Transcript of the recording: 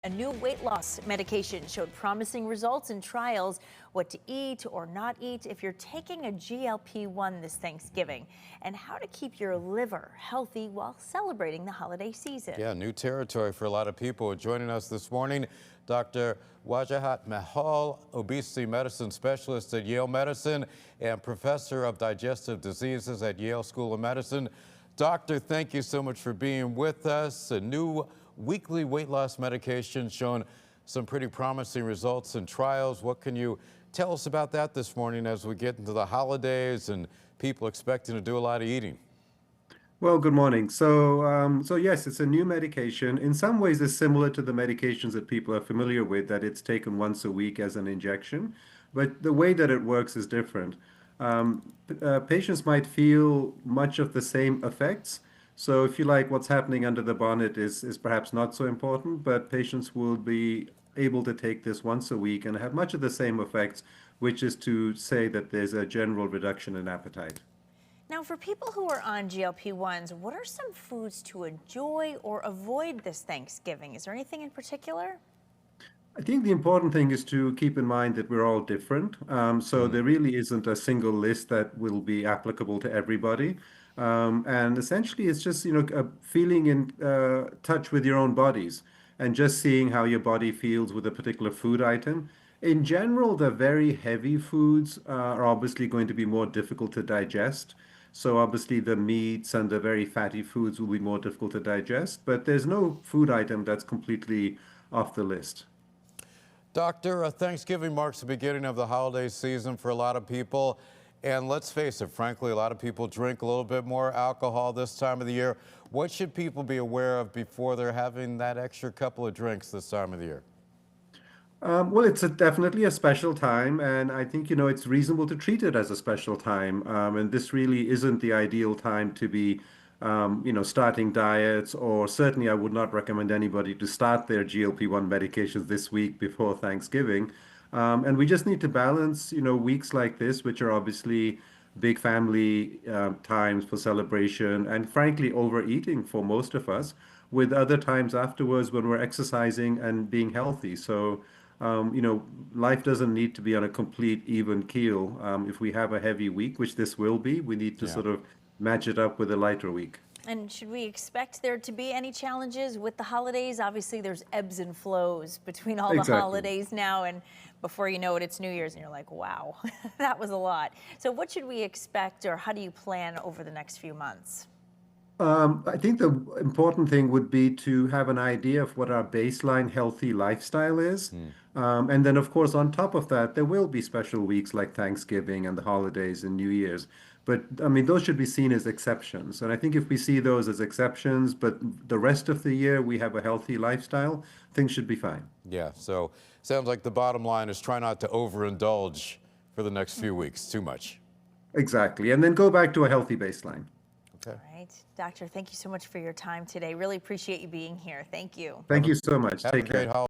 A new weight loss medication showed promising results in trials. What to eat or not eat if you're taking a GLP-1 this Thanksgiving, and how to keep your liver healthy while celebrating the holiday season. Yeah, new territory for a lot of people. Joining us this morning, Dr. Wajahat Mahal, obesity medicine specialist at Yale Medicine and professor of digestive diseases at Yale School of Medicine. Doctor, thank you so much for being with us. A new weekly weight loss medication shown some pretty promising results in trials. What can you tell us about that this morning as we get into the holidays and people expecting to do a lot of eating? Well, good morning. So yes, it's a new medication. In some ways, it's similar to the medications that people are familiar with, that it's taken once a week as an injection, but the way that it works is different. Patients might feel much of the same effects. So if you like, what's happening under the bonnet is perhaps not so important, but patients will be able to take this once a week and have much of the same effects, which is to say that there's a general reduction in appetite. Now, for people who are on GLP-1s, what are some foods to enjoy or avoid this Thanksgiving? Is there anything in particular? I think the important thing is to keep in mind that we're all different. So there really isn't a single list that will be applicable to everybody. And essentially, it's just, feeling in touch with your own bodies and just seeing how your body feels with a particular food item. In general, the very heavy foods are obviously going to be more difficult to digest. So obviously the meats and the very fatty foods will be more difficult to digest, but there's no food item that's completely off the list. Doctor, Thanksgiving marks the beginning of the holiday season for a lot of people. And let's face it, frankly, a lot of people drink a little bit more alcohol this time of the year. What should people be aware of before they're having that extra couple of drinks this time of the year? Well, it's definitely a special time, and I think, it's reasonable to treat it as a special time. And this really isn't the ideal time to be, starting diets, or certainly I would not recommend anybody to start their GLP-1 medications this week before Thanksgiving. And we just need to balance, weeks like this, which are obviously big family times for celebration and frankly overeating for most of us, with other times afterwards when we're exercising and being healthy. So, life doesn't need to be on a complete even keel. If we have a heavy week, which this will be, we need to sort of match it up with a lighter week. And should we expect there to be any challenges with the holidays? Obviously, there's ebbs and flows between all the holidays now, and before you know it, it's New Year's, and you're like, wow, that was a lot. So what should we expect, or how do you plan over the next few months? I think the important thing would be to have an idea of what our baseline healthy lifestyle is. And then, of course, on top of that, there will be special weeks like Thanksgiving and the holidays and New Year's. But I mean, those should be seen as exceptions. And I think if we see those as exceptions, but the rest of the year we have a healthy lifestyle, things should be fine. Yeah, so sounds like the bottom line is try not to overindulge for the next few weeks too much. Exactly. And then go back to a healthy baseline. Okay. All right. Doctor, thank you so much for your time today. Really appreciate you being here. Thank you. Thank you so much. Have Take a great care. holiday.